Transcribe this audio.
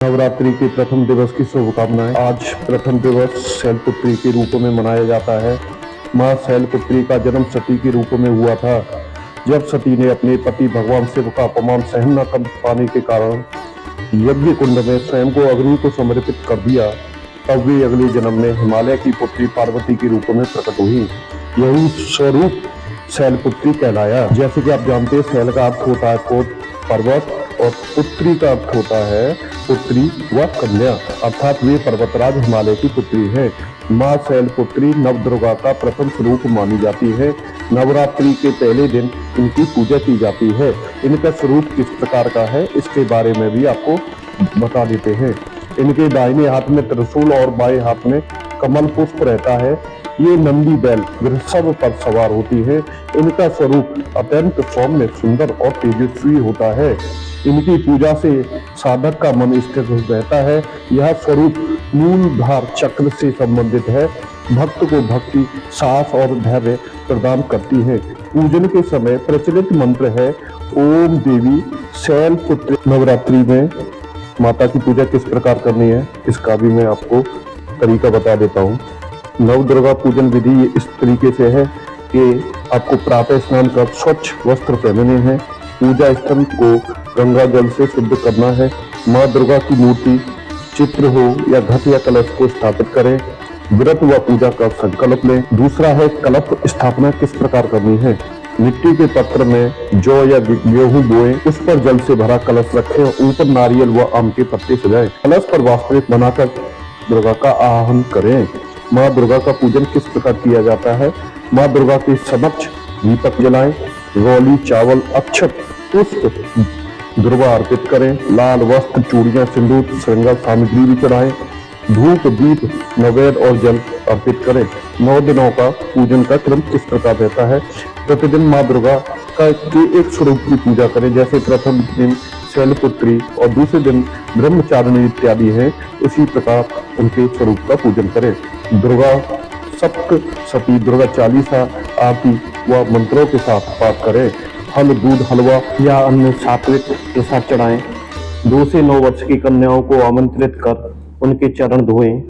नवरात्रि के प्रथम दिवस की शुभकामनाएं। आज प्रथम दिवस शैलपुत्री के रूप में मनाया जाता है। मां शैलपुत्री का जन्म सती के रूप में हुआ था। जब सती ने अपने पति भगवान शिव का अपमान सहन न कर पाने के कारण यज्ञ कुंड में स्वयं को अग्नि को समर्पित कर दिया, तब वे अगले जन्म में हिमालय की पुत्री पार्वती के रूप में प्रकट हुई। यही स्वरूप शैलपुत्री कहलाया। जैसे कि आप जानते हैं, शैल का अर्थ होता है पर्वत और पुत्री का अर्थ होता है पुत्री व कन्या, अर्थात वे पर्वतराज हिमालय की पुत्री है। मां शैलपुत्री नवदुर्गा का प्रथम स्वरूप मानी जाती है। नवरात्रि के पहले दिन इनकी पूजा की जाती है। इनका स्वरूप किस प्रकार का है, इसके बारे में भी आपको बता देते हैं। इनके दाहिने हाथ में त्रिशूल और बाएं हाथ में कमल पुष्प रहता है। ये नंदी बैल वृषभ पर सवार होती है। इनका स्वरूप अत्यंत सौम्य, सुंदर और तेजस्वी होता है। इनकी पूजा से साधक का मन स्थिर रहता है। यह स्वरूप मूलधार चक्र से संबंधित है। भक्त को भक्ति, साहस और धैर्य प्रदान करती है। पूजन के समय प्रचलित मंत्र है ओम देवी शैलपुत्री। नवरात्रि में माता की पूजा किस प्रकार करनी है, इसका भी मैं आपको तरीका बता देता हूँ। नवदुर्गा पूजन विधि इस तरीके से है कि आपको प्रातः स्नान कर स्वच्छ वस्त्र पहनने हैं। पूजा स्थल को गंगा जल से शुद्ध करना है। माँ दुर्गा की मूर्ति, चित्र हो या घट या कलश को स्थापित करें। व्रत व पूजा का संकल्प लें। दूसरा है कलश स्थापना किस प्रकार करनी है। मिट्टी के पत्र में जौ या गेहूं बोए, उस पर जल से भरा कलश रखें और ऊपर नारियल व आम के पत्ते सजाएं। कलश पर वास्तविक बनाकर दुर्गा का आह्वान करें। माँ दुर्गा का पूजन किस प्रकार किया जाता है। माँ दुर्गा के समक्ष दीपक जलाएं, रोली, चावल, अक्षत, पुष्प, दुर्वा अर्पित करें। लाल वस्त्र, चूड़ियां, सिंदूर, श्रृंगार सामग्री भी चढ़ाएं। धूप, दीप, नैवेद्य और जल अर्पित करें। 9 दिनों का पूजन का क्रम किस प्रकार रहता है। प्रतिदिन माँ दुर्गा का के एक स्वरूप की पूजा करें। जैसे प्रथम दिन शैलपुत्री और दूसरे दिन ब्रह्मचारिणी इत्यादि है, उसी प्रकार उनके स्वरूप का पूजन करें। दुर्गा सप्तशती दुर्गा चालीसा आरती व मंत्रों के साथ पाठ करें। फल, दूध, हलवा या अन्य सात्विक प्रसाद चढ़ाएं। 2 से 9 वर्ष की कन्याओं को आमंत्रित कर उनके चरण धोएं।